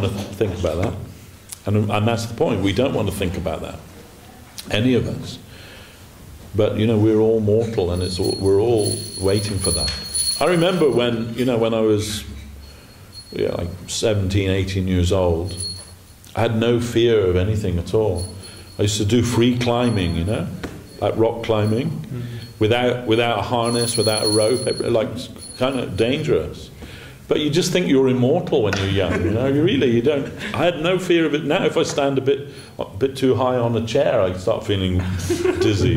want to think about that. And that's the point. We don't want to think about that, any of us. But, we're all mortal, and we're all waiting for that. I remember when I was like 17, 18 years old, I had no fear of anything at all. I used to do free climbing, like rock climbing, without a harness, without a rope, like kind of dangerous. But you just think you're immortal when you're young, you don't. I had no fear of it. Now if I stand a bit too high on a chair, I start feeling dizzy,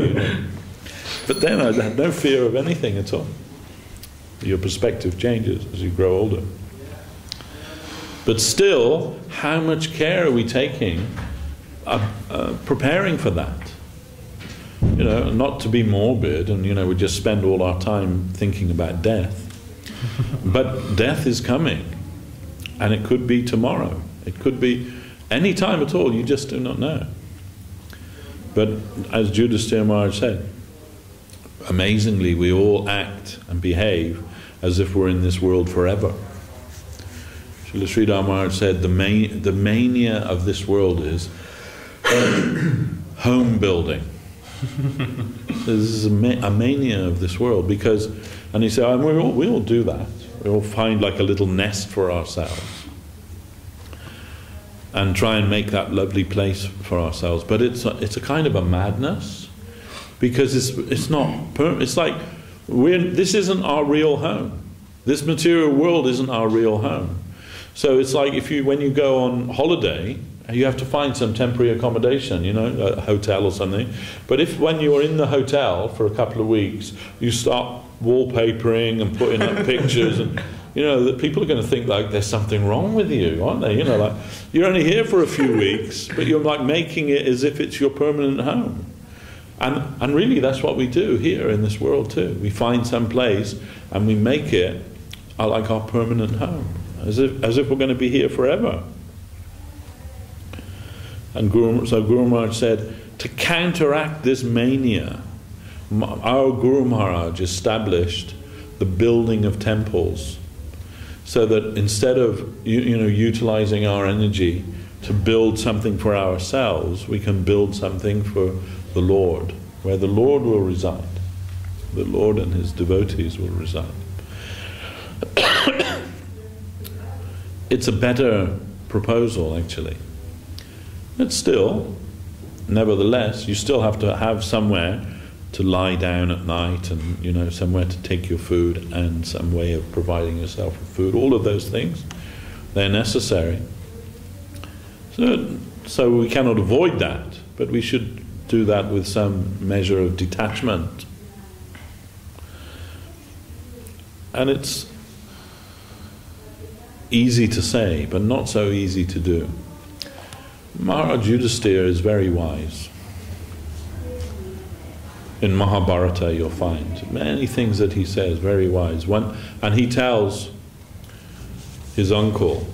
But then I had no fear of anything at all. Your perspective changes as you grow older. But still, how much care are we taking preparing for that? Not to be morbid, and we just spend all our time thinking about death. But death is coming, and it could be tomorrow. It could be any time at all. You just do not know. But as Yudhisthira Maharaj said, amazingly, we all act and behave as if we're in this world forever. Srila Sridhar Maharaj said the mania of this world is home building. This is a mania of this world, because, and he said, and we all do that. We all find like a little nest for ourselves and try and make that lovely place for ourselves. But it's a kind of a madness, because it's like this isn't our real home. This material world isn't our real home. So it's like when you go on holiday, you have to find some temporary accommodation, a hotel or something. But when you're in the hotel for a couple of weeks, you start wallpapering and putting up pictures, and that people are going to think like there's something wrong with you, aren't they? Like you're only here for a few weeks, but you're like making it as if it's your permanent home. And really that's what we do here in this world too. We find some place and we make it like our permanent home, as if we're going to be here forever. And Guru Maharaj said, to counteract this mania, our Guru Maharaj established the building of temples, so that instead of utilizing our energy to build something for ourselves, we can build something for the Lord, where the Lord will reside. The Lord and his devotees will reside. It's a better proposal, actually. But still, nevertheless, you still have to have somewhere to lie down at night, and somewhere to take your food, and some way of providing yourself with food. All of those things, they're necessary. So we cannot avoid that, but we should do that with some measure of detachment. And it's easy to say, but not so easy to do. Maharaj Yudhisthira is very wise. In Mahabharata you'll find many things that he says, very wise. And he tells his uncle,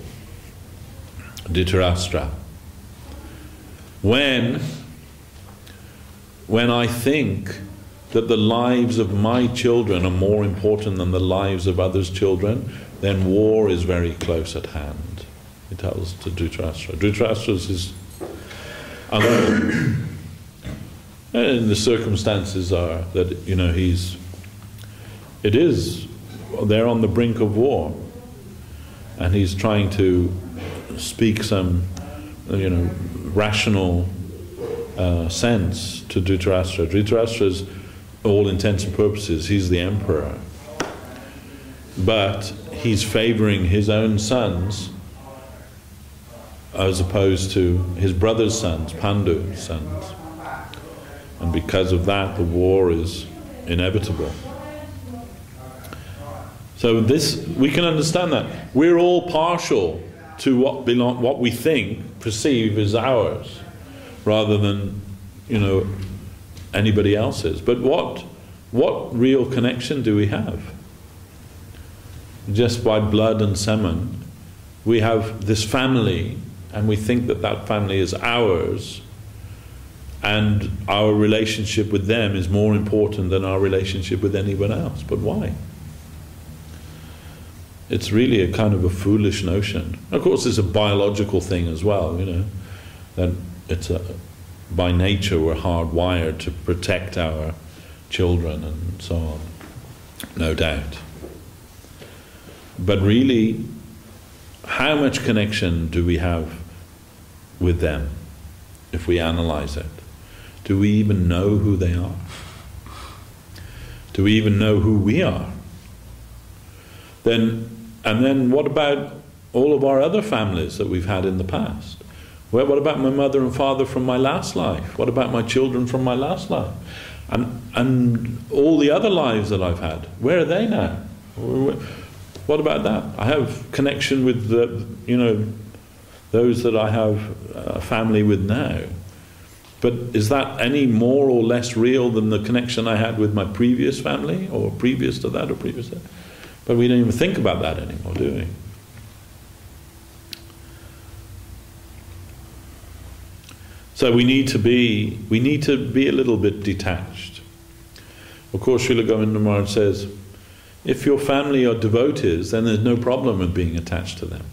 Dhritarashtra, when I think that the lives of my children are more important than the lives of others' children, then war is very close at hand. He tells to Dhritarashtra. Dhritarashtra is his uncle. And the circumstances are that, they're on the brink of war. And he's trying to speak some, rational sense to Dhritarashtra. Dhritarashtra's, all intents and purposes, he's the emperor. But he's favoring his own sons as opposed to his brother's sons, Pandu's sons. And because of that, the war is inevitable. So we can understand that. We're all partial to what we think, perceive is ours, rather than, anybody else's. But what real connection do we have? Just by blood and semen, we have this family, and we think that family is ours, and our relationship with them is more important than our relationship with anyone else. But why? It's really a kind of a foolish notion. Of course, it's a biological thing as well, that it's by nature we're hardwired to protect our children and so on, no doubt. But really, how much connection do we have with them if we analyze it? Do we even know who they are? Do we even know who we are? And then what about all of our other families that we've had in the past? Well, what about my mother and father from my last life? What about my children from my last life? And all the other lives that I've had, where are they now? What about that? I have connection with those that I have a family with now. But is that any more or less real than the connection I had with my previous family, or previous to that, or previous to that? But we don't even think about that anymore, do we? So we need to be a little bit detached. Of course, Srila Govinda Maharaj says, if your family are devotees, then there's no problem with being attached to them,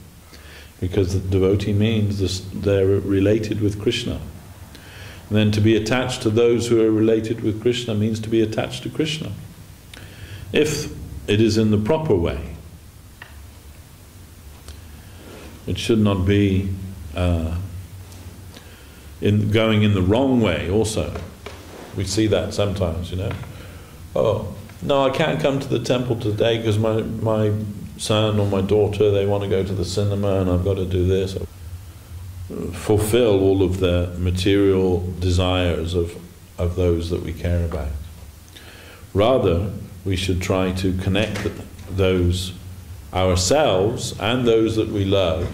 because the devotee means they're related with Krishna. And then to be attached to those who are related with Krishna means to be attached to Krishna, if it is in the proper way. It should not be going in the wrong way also. We see that sometimes, Oh, no, I can't come to the temple today because my son or my daughter, they want to go to the cinema and I've got to do this. Fulfill all of the material desires of those that we care about. Rather, we should try to connect those ourselves and those that we love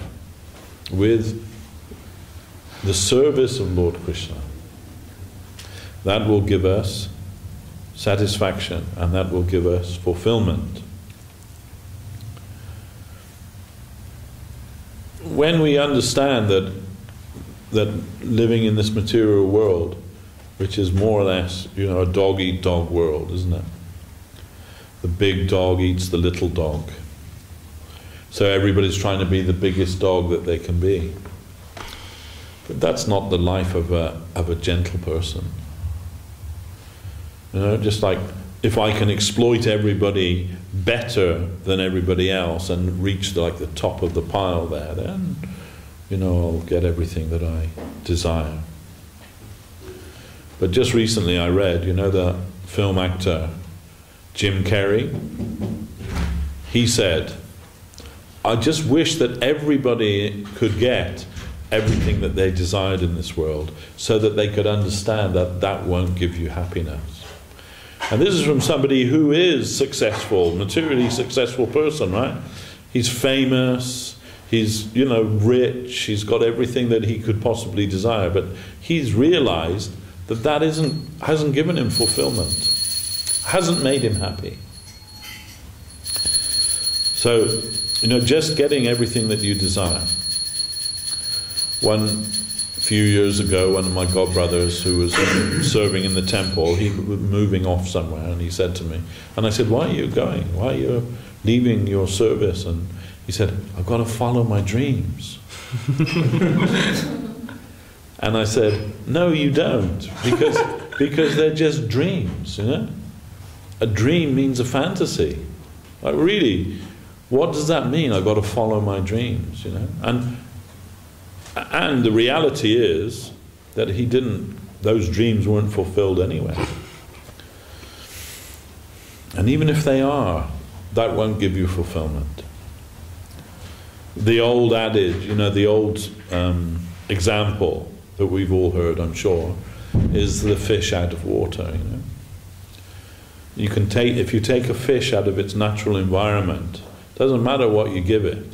with the service of Lord Krishna. That will give us satisfaction and that will give us fulfillment. When we understand that living in this material world, which is more or less, a dog-eat-dog world, isn't it? The big dog eats the little dog. So everybody's trying to be the biggest dog that they can be. But that's not the life of a gentle person. Just like if I can exploit everybody better than everybody else and reach the top of the pile there, then I'll get everything that I desire. But just recently I read, the film actor Jim Carrey, he said, I just wish that everybody could get everything that they desired in this world, so that they could understand that won't give you happiness. And this is from somebody who is successful, materially successful person, right? He's famous, he's, rich, he's got everything that he could possibly desire, but he's realized that hasn't given him fulfillment, hasn't made him happy. So, just getting everything that you desire. A few years ago, one of my godbrothers who was serving in the temple, he was moving off somewhere, and he said to me, and I said, why are you going? Why are you leaving your service? And he said, I've got to follow my dreams. And I said, no, you don't, because they're just dreams, A dream means a fantasy. Like, really, what does that mean? I've got to follow my dreams, And the reality is that those dreams weren't fulfilled anyway. And even if they are, that won't give you fulfillment. The old adage, the old example that we've all heard, I'm sure, is the fish out of water, If you take a fish out of its natural environment, it doesn't matter what you give it.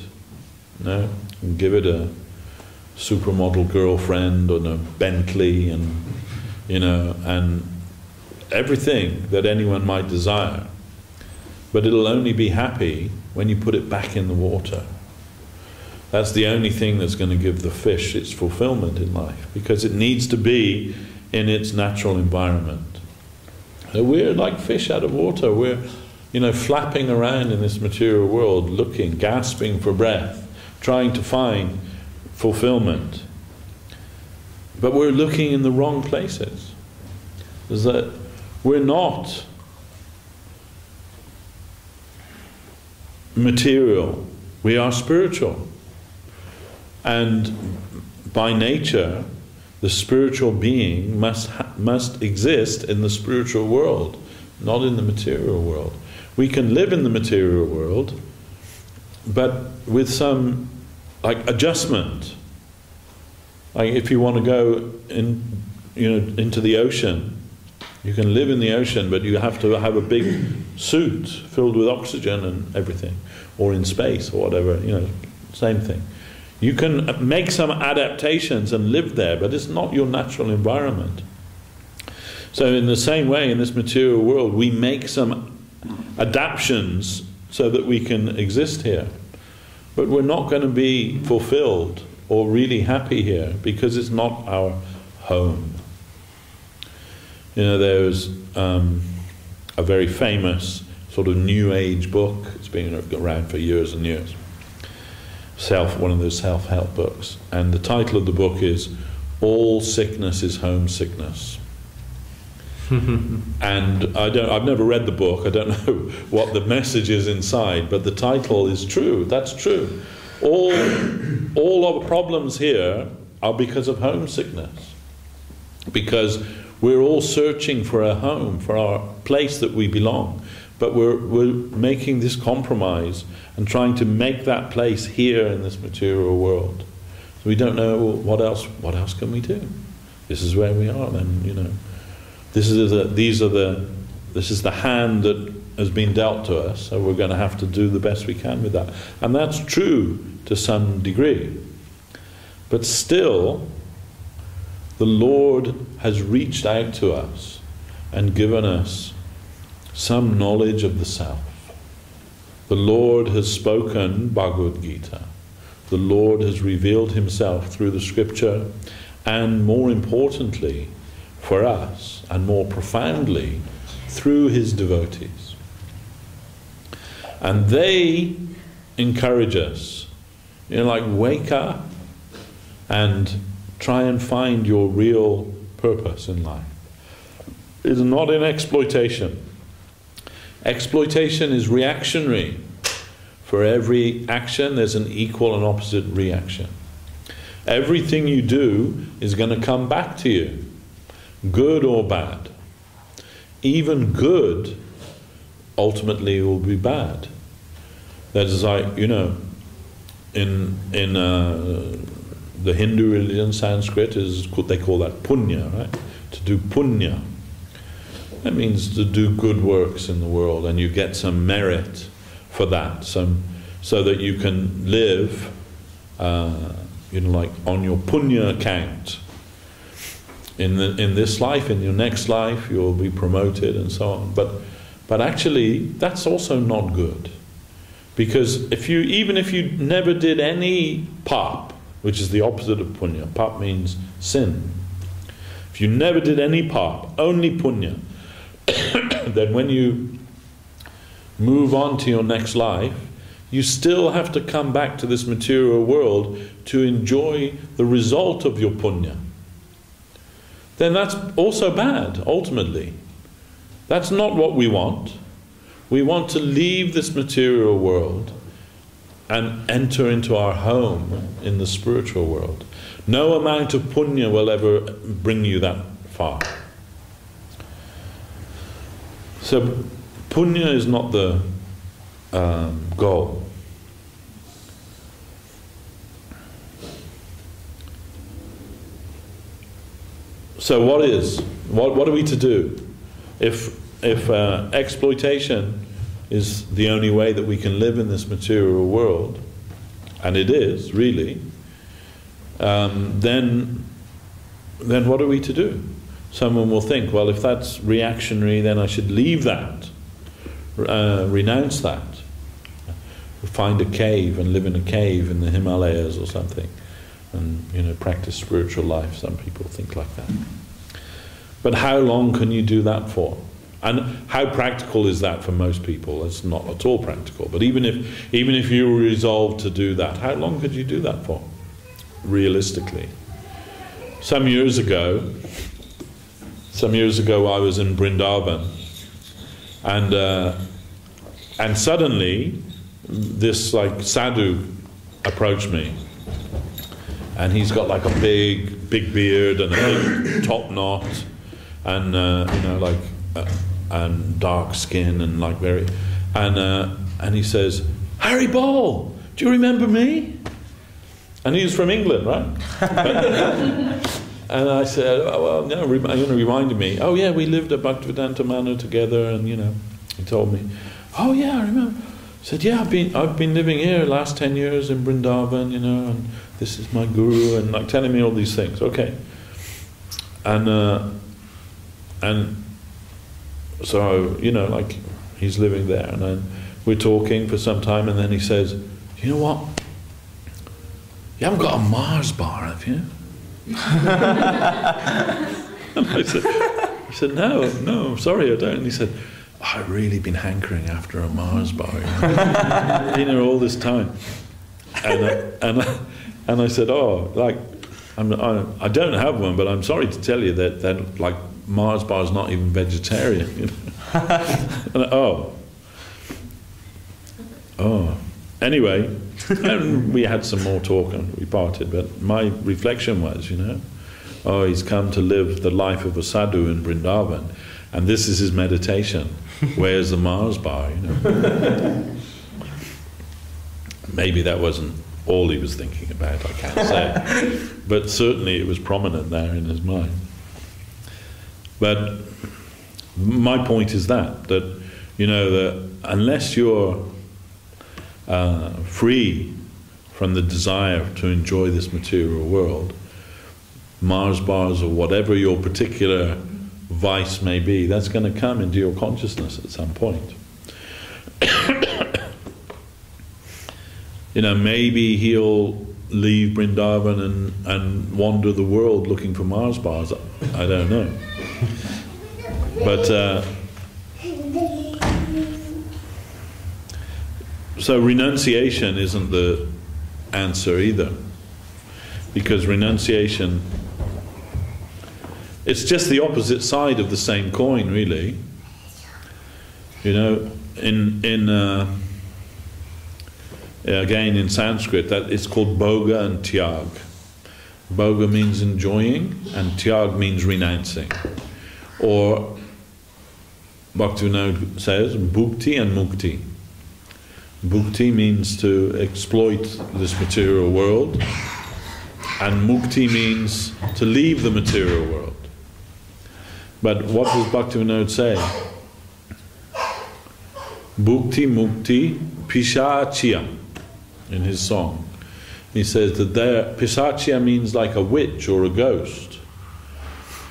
You can give it a supermodel girlfriend or a Bentley and everything that anyone might desire, but it'll only be happy when you put it back in the water. That's the only thing that's going to give the fish its fulfillment in life, because it needs to be in its natural environment. So we're like fish out of water. flapping around in this material world, looking, gasping for breath, trying to find fulfillment. But we're looking in the wrong places. Is that we're not material, we are spiritual. And by nature, the spiritual being must exist in the spiritual world, not in the material world. We can live in the material world, but with some adjustment. Like if you want to go into the ocean, you can live in the ocean, but you have to have a big suit filled with oxygen and everything, or in space or whatever. Same thing. You can make some adaptations and live there, but it's not your natural environment. So in the same way, in this material world, we make some adaptations so that we can exist here. But we're not going to be fulfilled or really happy here because it's not our home. There's a very famous sort of New Age book. It's been around for years and years. One of those self-help books. And the title of the book is All Sickness is Homesickness. And I've never read the book. I don't know what the message is inside, but the title is true. That's true. All our problems here are because of homesickness. Because we're all searching for a home, for our place that we belong. But we're making this compromise and trying to make that place here in this material world. So we don't know what else can we do. This is where we are. Then this is the hand that has been dealt to us. So we're going to have to do the best we can with that. And that's true to some degree. But still, the Lord has reached out to us and given us some knowledge of the self. The Lord has spoken Bhagavad Gita. The Lord has revealed himself through the scripture, and more importantly for us, and more profoundly, through his devotees. And they encourage us, wake up and try and find your real purpose in life. It's not in exploitation. Exploitation is reactionary. For every action, there's an equal and opposite reaction. Everything you do is going to come back to you, good or bad. Even good ultimately will be bad. That is in the Hindu religion, Sanskrit, they call that punya, right? To do punya. That means to do good works in the world, and you get some merit for that, so that you can live, like on your punya account. In this life, in your next life, you'll be promoted and so on. But actually, that's also not good, because even if you never did any pap, which is the opposite of punya. Pap means sin. If you never did any pap, only punya, then when you move on to your next life, you still have to come back to this material world to enjoy the result of your punya. Then that's also bad, ultimately. That's not what we want. We want to leave this material world and enter into our home in the spiritual world. No amount of punya will ever bring you that far. So punya is not the goal. So what is? What are we to do? If exploitation is the only way that we can live in this material world, and it is, really, then what are we to do? Someone will think, well, if that's reactionary, then I should leave that, renounce that, find a cave and live in a cave in the Himalayas or something, and practice spiritual life. Some people think like that. But how long can you do that for? And how practical is that for most people? It's not at all practical. But even if you were resolved to do that, how long could you do that for, realistically? Some years ago, I was in Vrindavan, and suddenly this like sadhu approached me, and he's got like a big beard and a big top knot, and and dark skin and like and he says, "Harry Ball, do you remember me?" And he was from England, right? And I said, "Oh, well, no," reminded me, "Oh yeah, we lived at Bhaktivedanta Manor together," and he told me, "Oh yeah, I remember." I said, "Yeah, I've been living here the last 10 years in Vrindavan, and this is my guru," and like telling me all these things. Okay. And so, like he's living there, and then we're talking for some time, and then he says, "You know what? You haven't got a Mars bar, have you?" And I said, no, sorry, I don't. And he said, "I've really been hankering after a Mars bar, been here all this time." And I said, "Oh, like I don't have one, but I'm sorry to tell you that like Mars bar is not even vegetarian." And, oh. Anyway, and we had some more talk and we parted, but my reflection was, he's come to live the life of a sadhu in Vrindavan, and this is his meditation. Where's the Mars bar, Maybe that wasn't all he was thinking about, I can't say. But certainly it was prominent there in his mind. But my point is that unless you're free from the desire to enjoy this material world, Mars bars or whatever your particular vice may be, that's going to come into your consciousness at some point. Maybe he'll leave Vrindavan and wander the world looking for Mars bars. I don't know. But so renunciation isn't the answer either, because renunciation, it's just the opposite side of the same coin, really. Again in Sanskrit, that it's called bhoga and tyag. Bhoga means enjoying, and tyag means renouncing. Or Bhaktivinoda says bhukti and mukti. Bhukti means to exploit this material world, and mukti means to leave the material world. But what does Bhaktivinoda say? Bhukti mukti pisachya, in his song. He says that pisachya means like a witch or a ghost.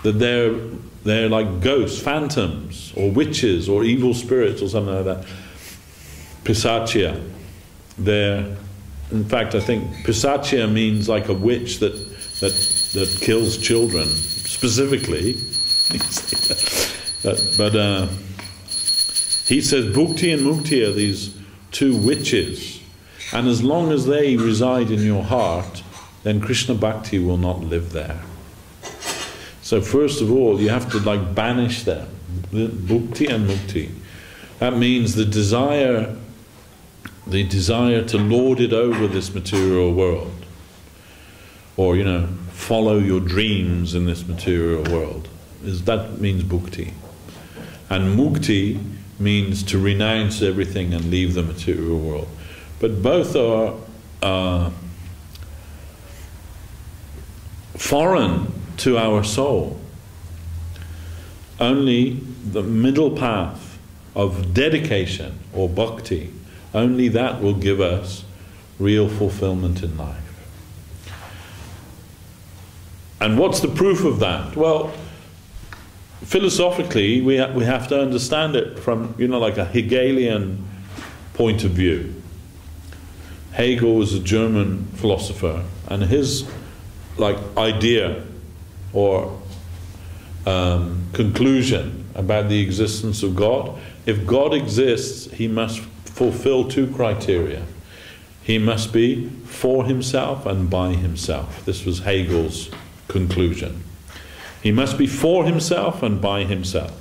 That they're like ghosts, phantoms, or witches, or evil spirits, or something like that. Pisachya. In fact, I think pisachya means like a witch that kills children, specifically. But he says bhukti and mukti are these two witches, and as long as they reside in your heart, then Krishna Bhakti will not live there. So first of all, you have to banish them, bhukti and mukti. That means the desire to lord it over this material world, or follow your dreams in this material world. That means bhukti. And mukti means to renounce everything and leave the material world. But both are foreign to our soul. Only the middle path of dedication or bhakti, only that will give us real fulfillment in life. And what's the proof of that? Well, philosophically, we have to understand it from, like a Hegelian point of view. Hegel was a German philosopher, and his idea or conclusion about the existence of God. If God exists, he must fulfill two criteria. He must be for himself and by himself. This was Hegel's conclusion. He must be for himself and by himself.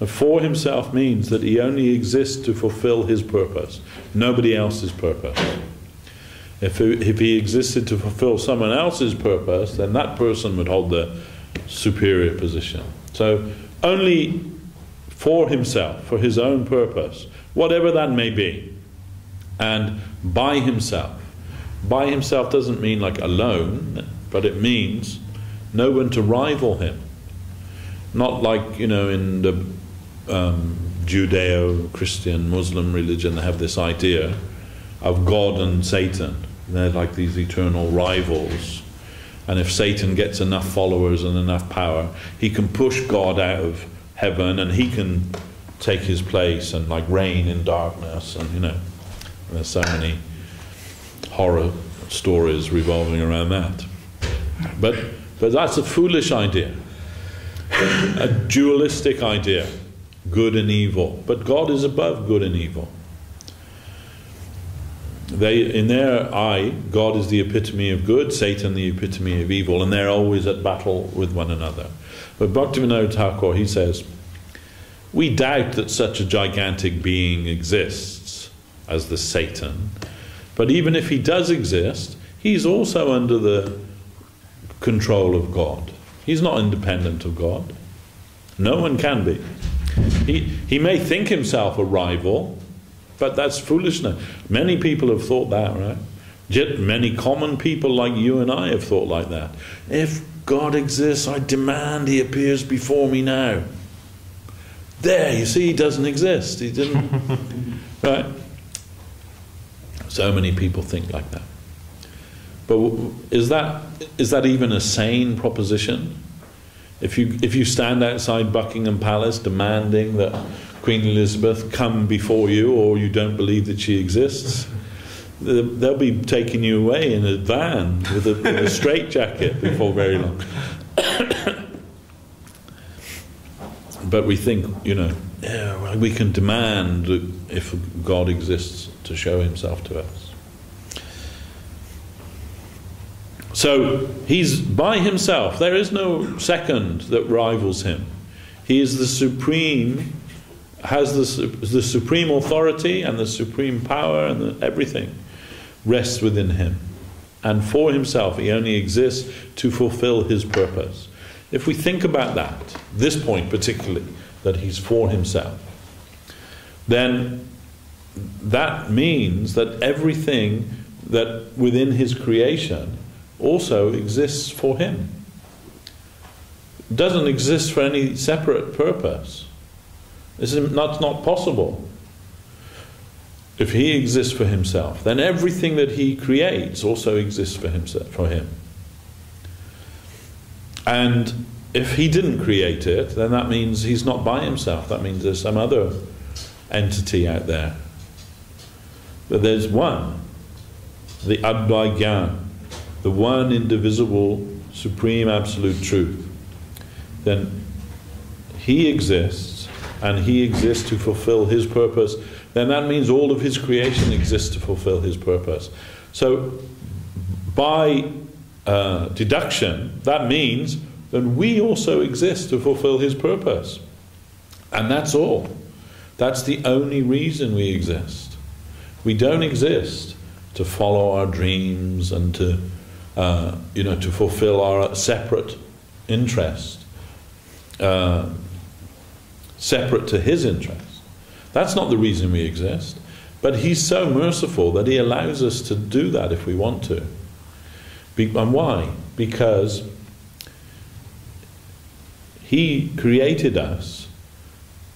And for himself means that he only exists to fulfill his purpose, nobody else's purpose. If he existed to fulfill someone else's purpose, then that person would hold the superior position. So only for himself, for his own purpose, whatever that may be, and by himself. By himself doesn't mean like alone, but it means no one to rival him. Not like, in the Judeo-Christian Muslim religion, they have this idea of God and Satan. They're like these eternal rivals. And if Satan gets enough followers and enough power, he can push God out of heaven and he can take his place and like reign in darkness. And there's so many horror stories revolving around that. But that's a foolish idea. A dualistic idea. Good and evil. But God is above good and evil. In their eye, God is the epitome of good, Satan the epitome of evil, and they're always at battle with one another. But Bhaktivinoda Thakur, he says, we doubt that such a gigantic being exists as the Satan, but even if he does exist, he's also under the control of God. He's not independent of God. No one can be. He may think himself a rival, but that's foolishness. Many people have thought that, right? Yet many common people like you and I have thought like that. If God exists, I demand he appears before me now. There, you see, he doesn't exist. He didn't. Right? So many people think like that. But is that even a sane proposition? If you stand outside Buckingham Palace demanding that Queen Elizabeth come before you, or you don't believe that she exists, they'll be taking you away in a van with a straitjacket before very long. But we think, we can demand if God exists to show himself to us. So he's by himself. There is no second that rivals him. He is the supreme, has the supreme authority and the supreme power, and everything rests within him. And for himself, he only exists to fulfill his purpose. If we think about that, this point particularly, that he's for himself, then that means that everything that within his creation also exists for him. It doesn't exist for any separate purpose. It's not possible. If he exists for himself, then everything that he creates also exists for him. And if he didn't create it, then that means he's not by himself. That means there's some other entity out there. But there's one, the Advaita, the one indivisible, supreme, absolute truth. Then he exists, and he exists to fulfill his purpose. Then that means all of his creation exists to fulfill his purpose. So by deduction, that means that we also exist to fulfill his purpose. And that's all. That's the only reason we exist. We don't exist to follow our dreams and to fulfill our separate interest, separate to his interest. That's not the reason we exist. But he's so merciful that he allows us to do that if we want to. And why? Because he created us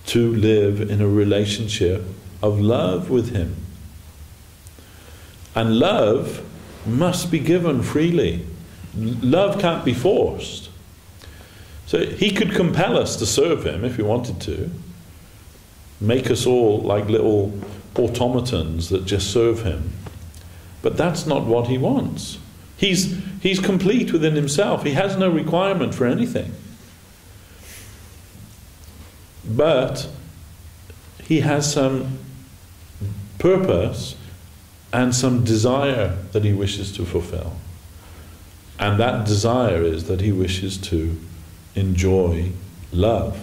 to live in a relationship of love with him. And love must be given freely. Love can't be forced. So he could compel us to serve him if he wanted to. Make us all like little automatons that just serve him. But that's not what he wants. He's complete within himself. He has no requirement for anything. But he has some purpose and some desire that he wishes to fulfill. And that desire is that he wishes to enjoy love.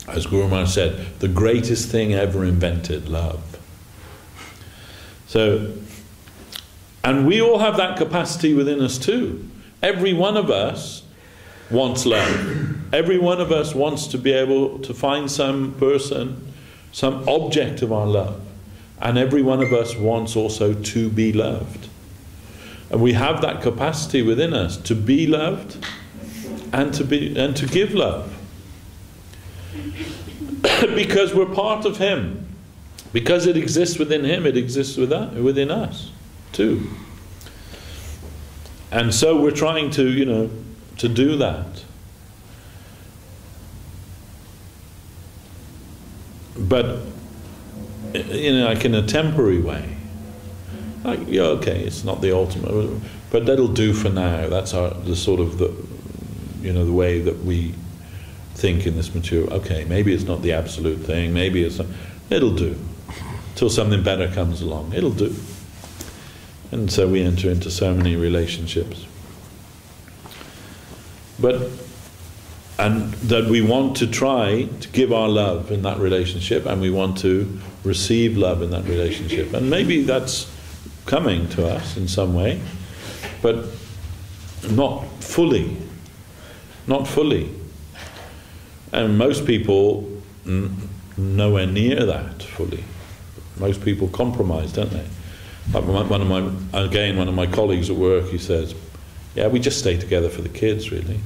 As Guru Maharaj said, the greatest thing ever invented, love. So, and we all have that capacity within us too. Every one of us wants love. Every one of us wants to be able to find some person, some object of our love. And every one of us wants also to be loved. And we have that capacity within us to be loved and to give love. Because we're part of him. Because it exists within him, it exists within us too. And so we're trying to, to do that. But, like in a temporary way. Like, yeah, okay, it's not the ultimate, but that'll do for now. That's the way that we think in this material. Okay, maybe it's not the absolute thing. Maybe it'll do till something better comes along. It'll do. And so we enter into so many relationships. And that we want to try to give our love in that relationship, and we want to receive love in that relationship. And maybe that's coming to us in some way, but not fully. Not fully. And most people nowhere near that fully. Most people compromise, don't they? Like one of my colleagues at work, he says, yeah, we just stay together for the kids, really.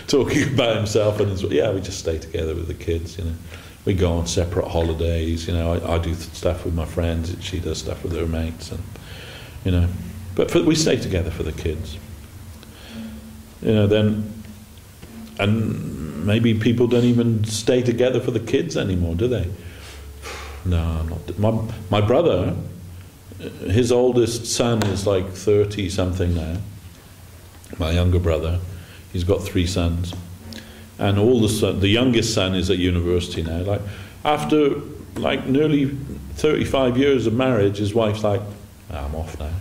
Talking about himself and we just stay together with the kids, We go on separate holidays, I do stuff with my friends, she does stuff with her mates, and but we stay together for the kids. And maybe people don't even stay together for the kids anymore, do they? No, not my brother. His oldest son is like 30 something now. My younger brother, he's got 3 sons, and the youngest son is at university now. Like after nearly 35 years of marriage, his wife's like, I'm off now.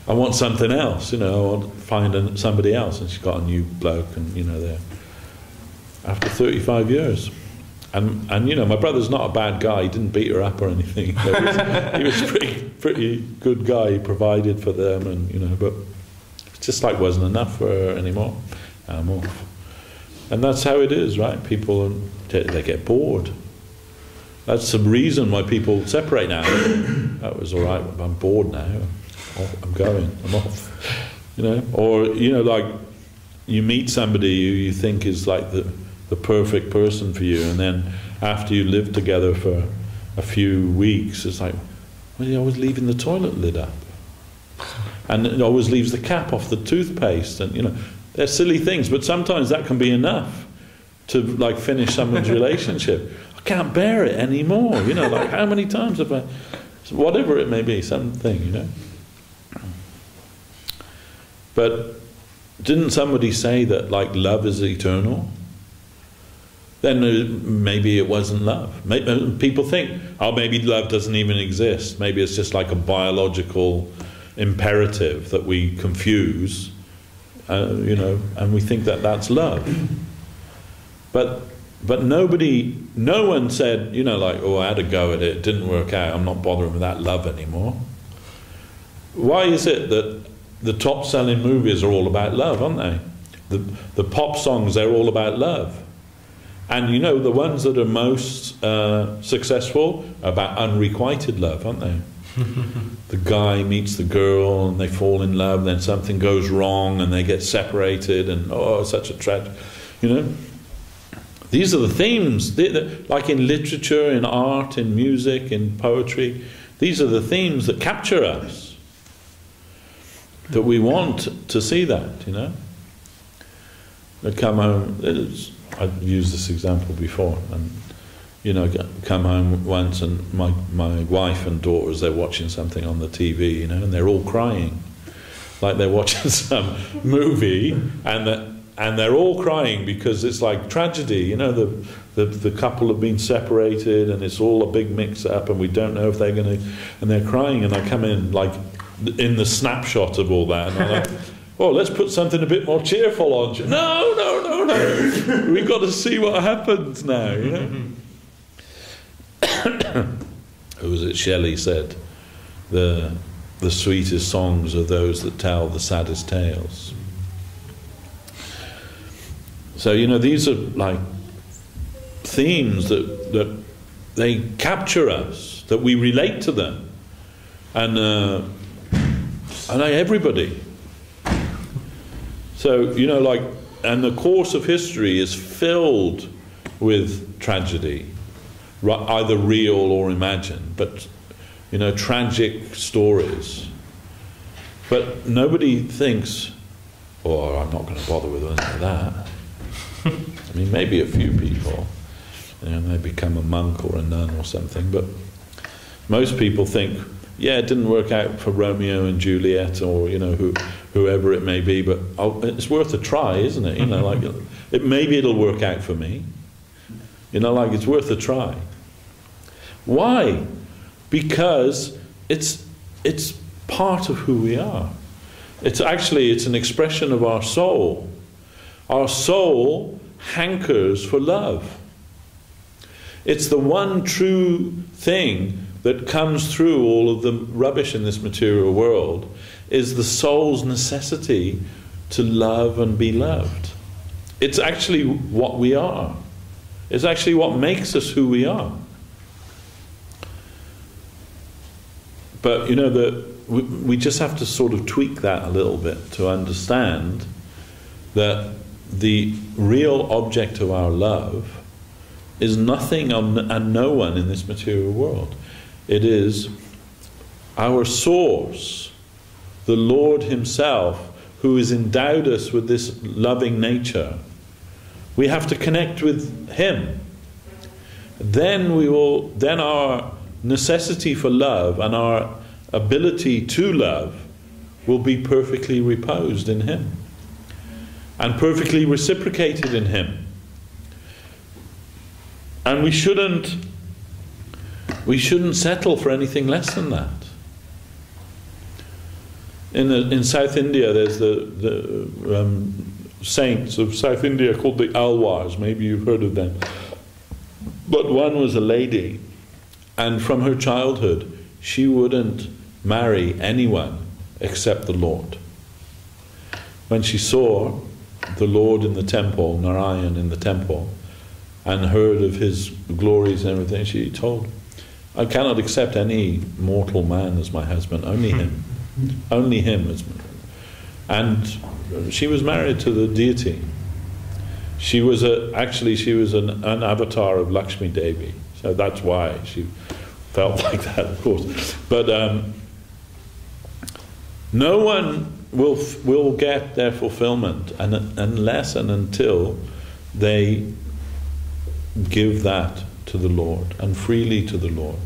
I want something else, I want to find somebody else, and she's got a new bloke, and there. After 35 years, and my brother's not a bad guy. He didn't beat her up or anything. He was pretty good guy. He provided for them, and but it's just wasn't enough for her anymore. I'm off, and that's how it is, right? People they get bored. That's the reason why people separate now. That was all right. I'm bored now. I'm going. I'm off. Or you meet somebody who you think is the perfect person for you, and then after you live together for a few weeks, it's like, well, you're always leaving the toilet lid up, and it always leaves the cap off the toothpaste, and they're silly things, but sometimes that can be enough to finish someone's relationship. I can't bear it anymore. How many times have I, whatever it may be, something, But didn't somebody say that love is eternal? Then maybe it wasn't love. People think, maybe love doesn't even exist. Maybe it's just a biological imperative that we confuse, and we think that that's love. But no one said, I had a go at it, it didn't work out, I'm not bothering with that love anymore. Why is it that the top selling movies are all about love, aren't they? The pop songs, they're all about love. And the ones that are most successful are about unrequited love, aren't they? The guy meets the girl and they fall in love, then something goes wrong and they get separated, and such a tragedy. These are the themes, like in literature, in art, in music, in poetry. These are the themes that capture us, that we want to see that, I come home, I've used this example before, and come home once, and my wife and daughters, they're watching something on the TV, and they're all crying, like they're watching some movie, and and they're all crying because it's like tragedy. You know, the couple have been separated, and it's all a big mix-up, and we don't know if they're going to... And they're crying, and I come in, like, in the snapshot of all that, and I'm like, oh, let's put something a bit more cheerful on. No. We've got to see what happens now, you know? Who was it? Shelley said, the sweetest songs are those that tell the saddest tales. So, you know, these are like themes that they capture us, that we relate to them, and everybody. So, you know, like, and the course of history is filled with tragedy, either real or imagined, but, you know, tragic stories. But nobody thinks, oh, I'm not going to bother with anything like that. I mean, maybe a few people, you know, they become a monk or a nun or something, but most people think, yeah, it didn't work out for Romeo and Juliet, or, you know, whoever it may be, but it's worth a try, isn't it? You know, like, maybe it'll work out for me. You know, like, it's worth a try. Why? Because it's part of who we are. It's an expression of our soul. Our soul hankers for love. It's the one true thing that comes through all of the rubbish in this material world, is the soul's necessity to love and be loved. It's actually what we are. It's actually what makes us who we are. But, you know, we just have to sort of tweak that a little bit to understand that the real object of our love is nothing and no one in this material world. It is our source, the Lord Himself, who has endowed us with this loving nature. We have to connect with Him. Then our necessity for love and our ability to love will be perfectly reposed in Him and perfectly reciprocated in Him. And we shouldn't settle for anything less than that. In South India, there's the saints of South India called the Alwars. Maybe you've heard of them. But one was a lady, and from her childhood, she wouldn't marry anyone except the Lord. When she saw the Lord in the temple, Narayan in the temple, and heard of His glories and everything, she told, I cannot accept any mortal man as my husband, only Him. Only Him as my husband. And she was married to the deity. She was an avatar of Lakshmi Devi, so that's why she felt like that, of course. But no one will get their fulfillment unless and until they give that to the Lord, and freely to the Lord.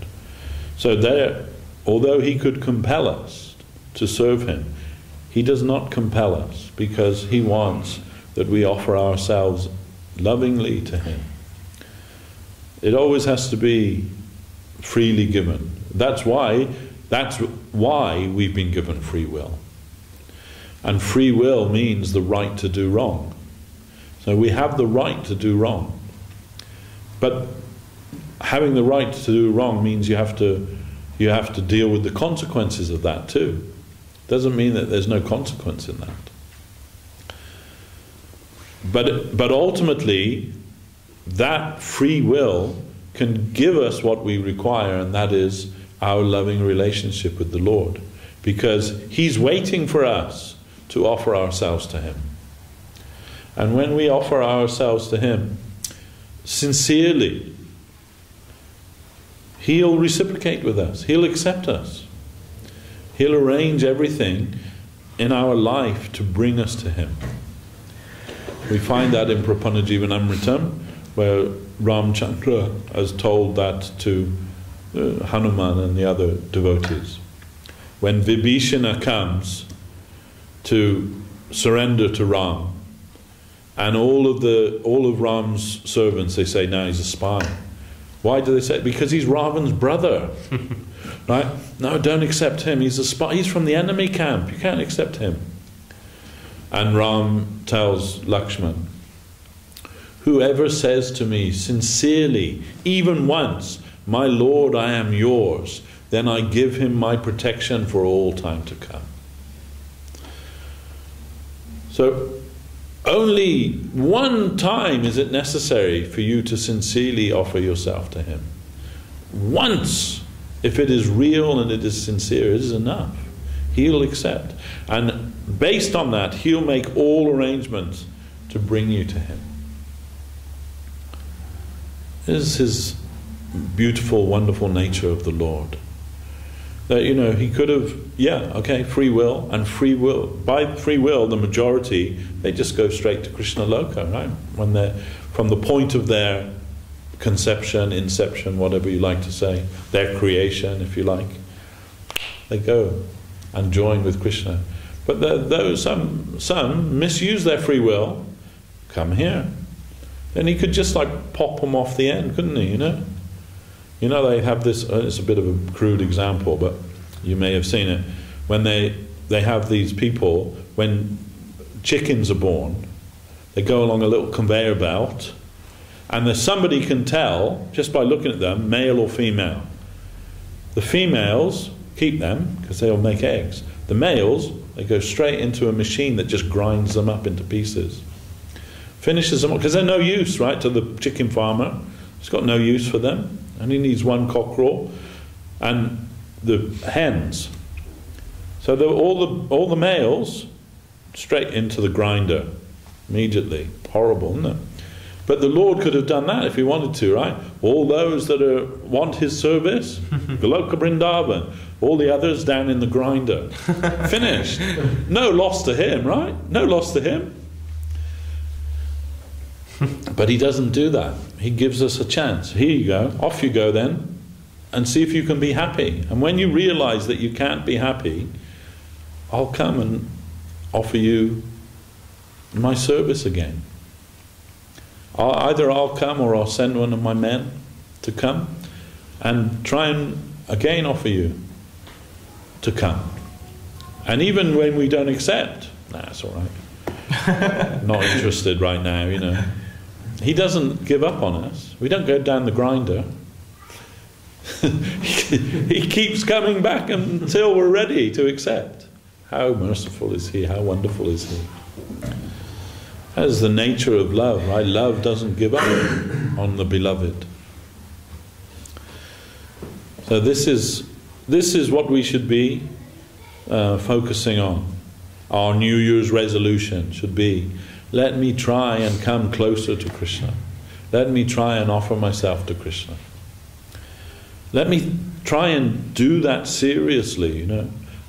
So although He could compel us to serve Him, He does not compel us, because He wants that we offer ourselves lovingly to Him. It always has to be freely given. That's why we've been given free will. And free will means the right to do wrong. So we have the right to do wrong. But having the right to do wrong means you have to deal with the consequences of that too. Doesn't mean that there's no consequence in that. But ultimately, that free will can give us what we require, and that is our loving relationship with the Lord, because He's waiting for us to offer ourselves to Him. And when we offer ourselves to Him sincerely, He'll reciprocate with us. He'll accept us. He'll arrange everything in our life to bring us to Him. We find that in Prapannajivanamritam, where Ramchandra has told that to Hanuman and the other devotees. When Vibhishana comes to surrender to Ram, And all of Ram's servants, they say, now he's a spy. Why do they say it? Because he's Ravan's brother. Right? No, don't accept him. He's a spy. He's from the enemy camp. You can't accept him. And Ram tells Lakshman, whoever says to me sincerely, even once, my Lord, I am yours, then I give him my protection for all time to come. So, only one time is it necessary for you to sincerely offer yourself to him. Once, if it is real and it is sincere, it is enough. He'll accept. And based on that, he'll make all arrangements to bring you to him. This is his beautiful, wonderful nature of the Lord. That, he could have, free will, and free will. By free will, the majority, they just go straight to Krishna Loka, right? When they're, from the point of their conception, inception, whatever you like to say, their creation, if you like, they go and join with Krishna. But those some misuse their free will, come here. Then he could just pop them off the end, couldn't he, they have this, it's a bit of a crude example, but you may have seen it. When they have these people, when chickens are born, they go along a little conveyor belt, and somebody can tell, just by looking at them, male or female. The females keep them, because they'll make eggs. The males, they go straight into a machine that just grinds them up into pieces. Finishes them, because they're no use, right, to the chicken farmer. It's got no use for them. And he needs one cockerel and the hens. So all the males straight into the grinder immediately. Horrible, isn't it? But the Lord could have done that if he wanted to, right? All those that want his service, Goloka Vrindavan. All the others down in the grinder. Finished. No loss to him, right? No loss to him. But he doesn't do that. He gives us a chance. Here you go. Off you go then. And see if you can be happy. And when you realize that you can't be happy, I'll come and offer you my service again. Either I'll come or I'll send one of my men to come and try and again offer you to come. And even when we don't accept, it's all right. Not interested right now, He doesn't give up on us. We don't go down the grinder. He keeps coming back until we're ready to accept. How merciful is he? How wonderful is he? That is the nature of love, right? Love doesn't give up on the beloved. So this is what we should be focusing on. Our New Year's resolution should be, let me try and come closer to Krishna. Let me try and offer myself to Krishna. Let me try and do that seriously,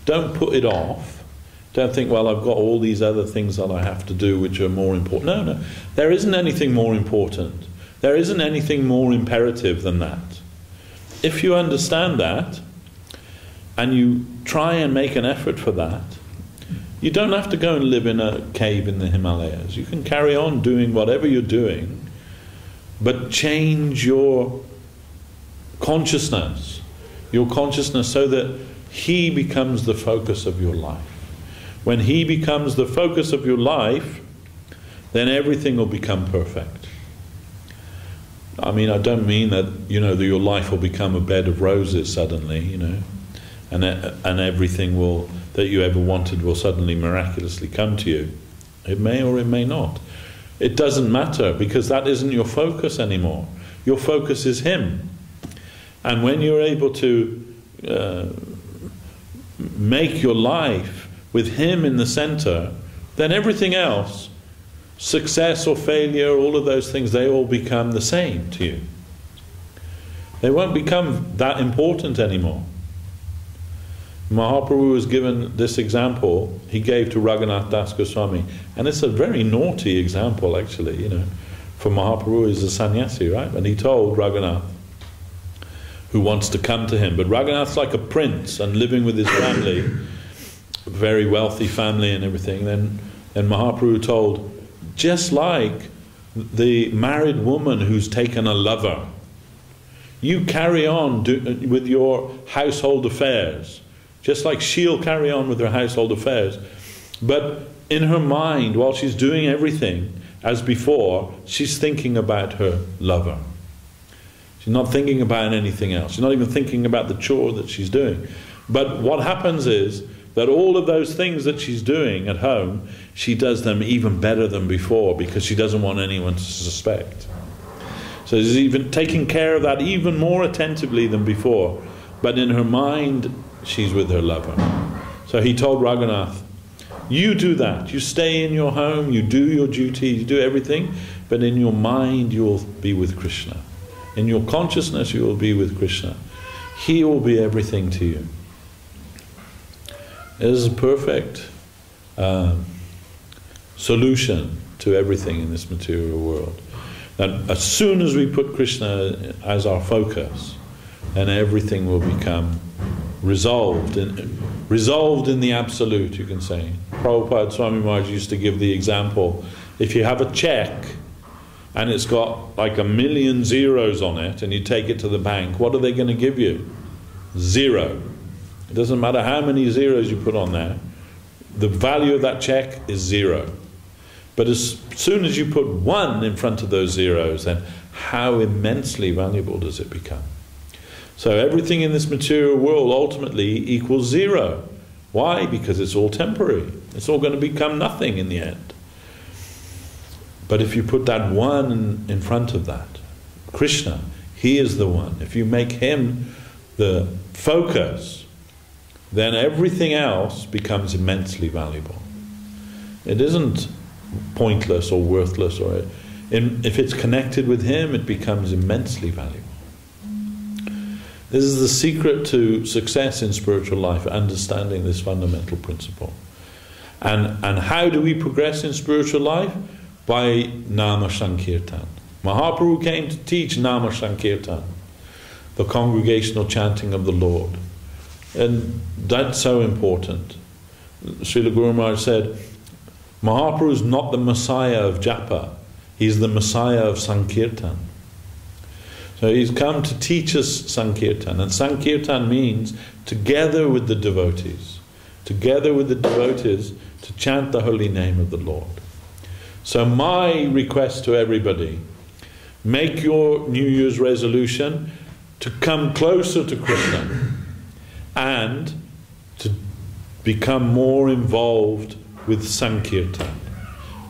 Don't put it off. Don't think, well, I've got all these other things that I have to do which are more important. No. There isn't anything more important. There isn't anything more imperative than that. If you understand that, and you try and make an effort for that, you don't have to go and live in a cave in the Himalayas. You can carry on doing whatever you're doing, but change your consciousness so that he becomes the focus of your life. When he becomes the focus of your life, then everything will become perfect. I mean, I don't mean that, that your life will become a bed of roses suddenly, and everything that you ever wanted will suddenly miraculously come to you. It may or it may not. It doesn't matter, because that isn't your focus anymore. Your focus is him. And when you're able to make your life with him in the center, then everything else, success or failure, all of those things, they all become the same to you. They won't become that important anymore. Mahaprabhu was given this example he gave to Raghunath Das Goswami, and it's a very naughty example actually, for Mahaprabhu is a sannyasi, right? And he told Raghunath, who wants to come to him, but Raghunath's like a prince and living with his family, a very wealthy family and everything. Then Mahaprabhu told just like the married woman who's taken a lover. You carry on with your household affairs, just like she'll carry on with her household affairs. But in her mind, while she's doing everything as before, she's thinking about her lover. She's not thinking about anything else. She's not even thinking about the chore that she's doing. But what happens is that all of those things that she's doing at home, she does them even better than before, because she doesn't want anyone to suspect. So she's even taking care of that even more attentively than before. But in her mind, she's with her lover. So he told Raghunath, you do that. You stay in your home, you do your duty, you do everything, but in your mind you will be with Krishna. In your consciousness you will be with Krishna. He will be everything to you. It is a perfect solution to everything in this material world. That as soon as we put Krishna as our focus, then everything will become resolved in the absolute, you can say. Prabhupada Swami Maharaj used to give the example, if you have a check and it's got like 1,000,000 zeros on it and you take it to the bank, what are they going to give you? 0. It doesn't matter how many zeros you put on there, the value of that check is 0. But as soon as you put 1 in front of those zeros, then how immensely valuable does it become? So everything in this material world ultimately equals 0. Why? Because it's all temporary. It's all going to become nothing in the end. But if you put that 1 in front of that, Krishna, he is the one. If you make him the focus, then everything else becomes immensely valuable. It isn't pointless or worthless, or if it's connected with him, it becomes immensely valuable. This is the secret to success in spiritual life, understanding this fundamental principle. And how do we progress in spiritual life? By Nama Sankirtan. Mahaprabhu came to teach Nama Sankirtan, the congregational chanting of the Lord. And that's so important. Srila Guru Maharaj said, Mahaprabhu is not the Messiah of Japa, he's the Messiah of Sankirtan. So he's come to teach us Sankirtan, and Sankirtan means together with the devotees. Together with the devotees to chant the holy name of the Lord. So my request to everybody, make your New Year's resolution to come closer to Krishna and to become more involved with Sankirtan,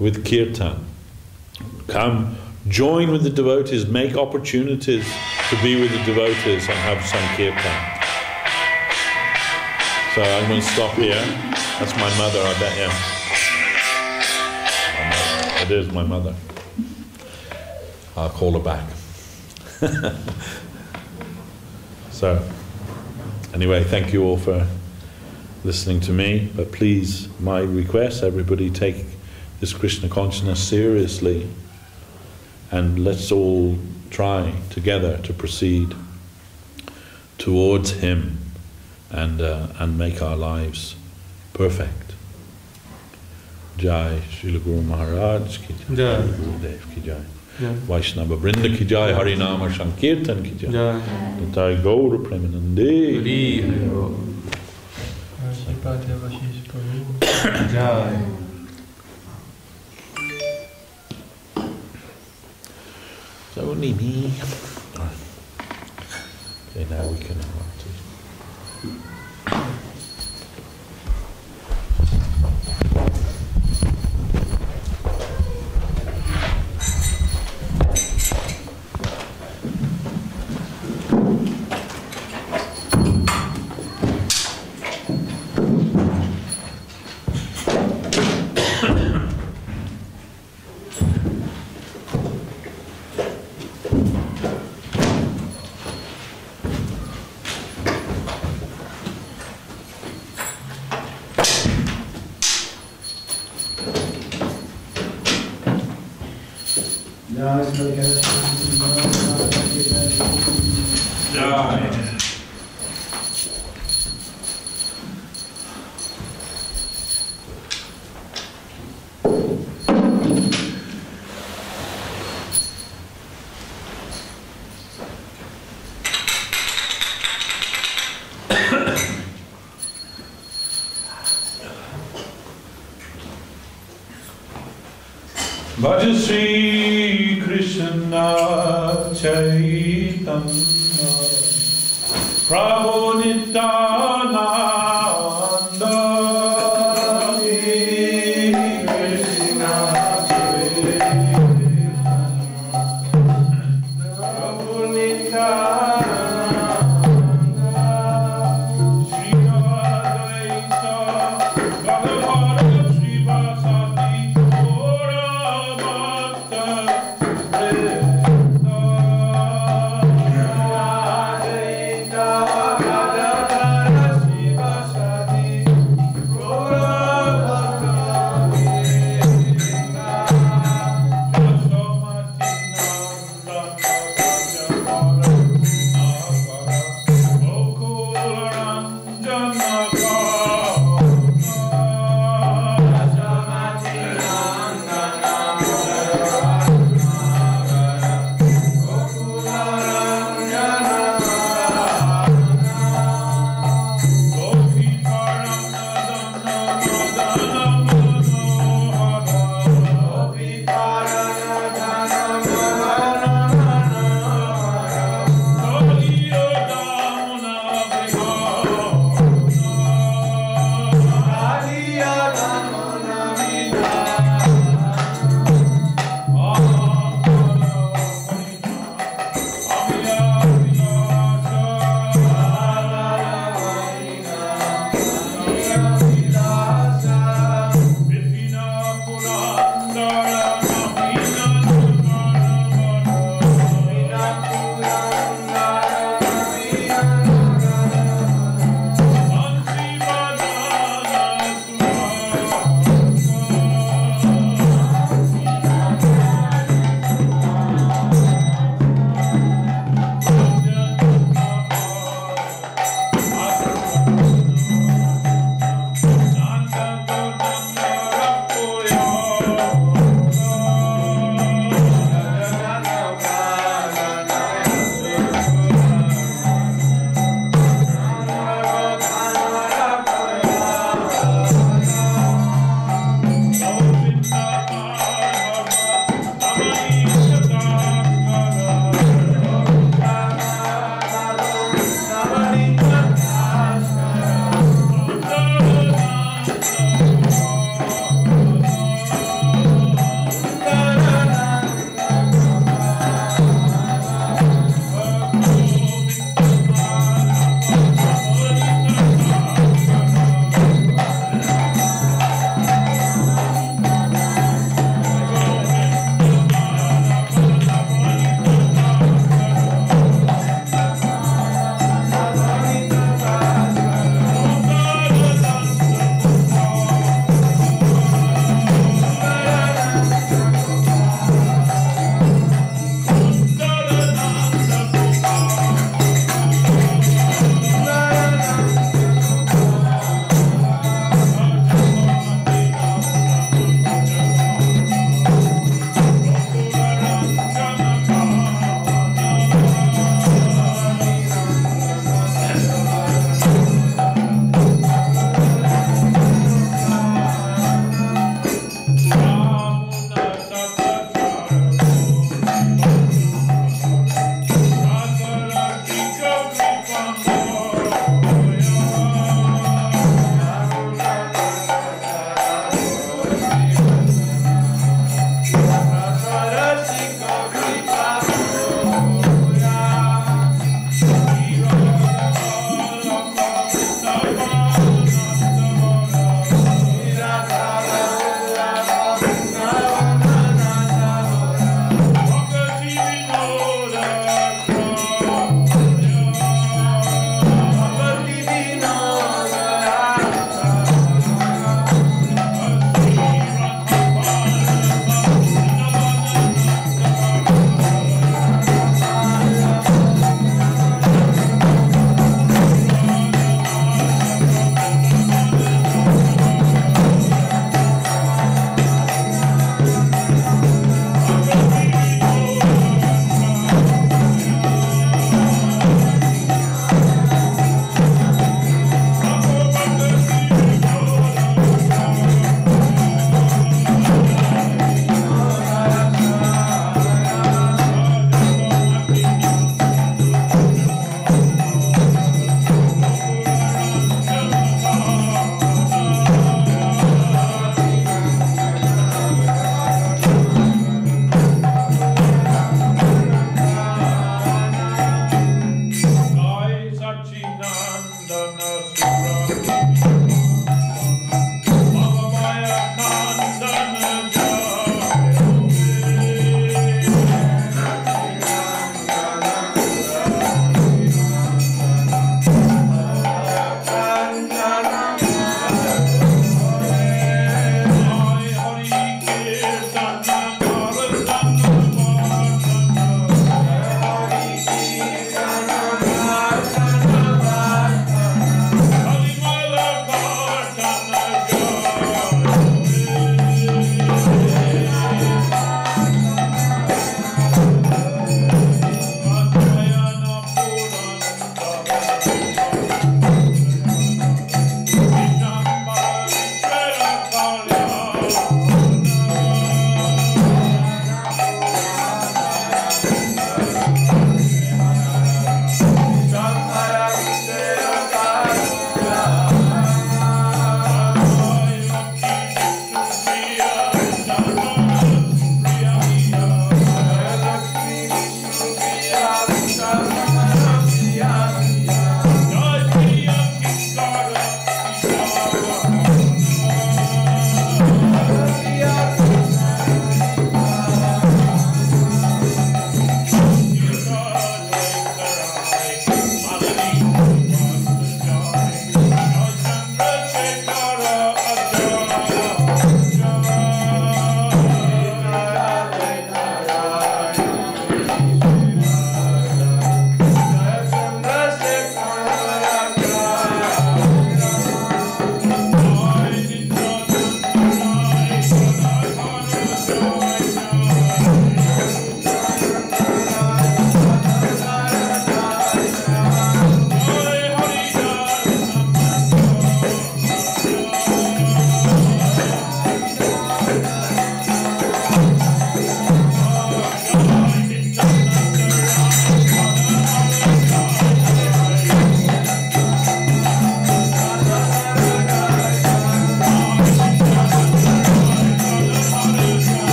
with Kirtan. Come, join with the devotees, make opportunities to be with the devotees and have Sankirtan. So I'm going to stop here. That's my mother, I bet, yeah. It is my mother. I'll call her back. So, anyway, thank you all for listening to me. But please, my request, everybody take this Krishna consciousness seriously. And let's all try together to proceed towards him and make our lives perfect. Jai Srila Guru Maharaj ki jai, Guru Dev ki jai, Vaishnava Vrinda ki jai, Harinama Sankirtan ki jai, Tatai Gaura Premanande, Sripad Devashis Prabhu jai. So only me. Okay, now we can Jai. Bhaja Sri Krishna Chaitanya Prabhu Nityananda Shiva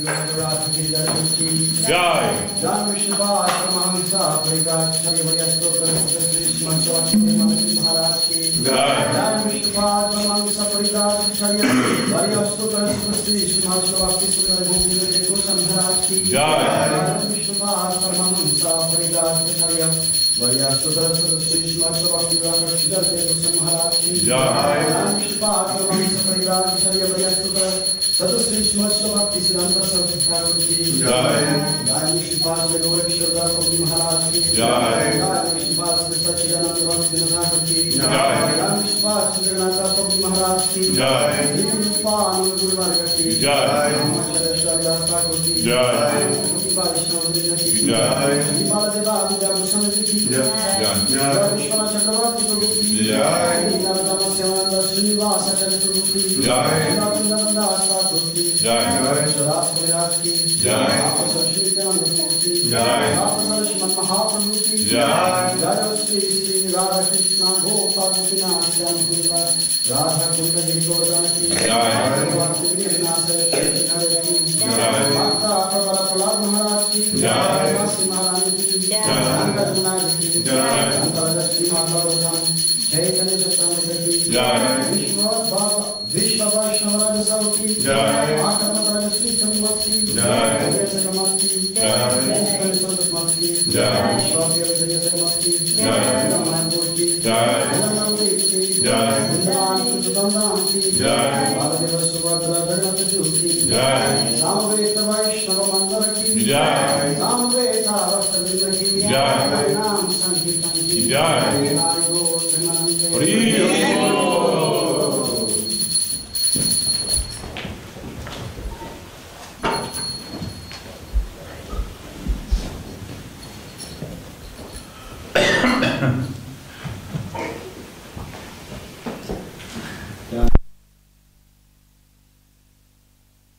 Jai. Jai.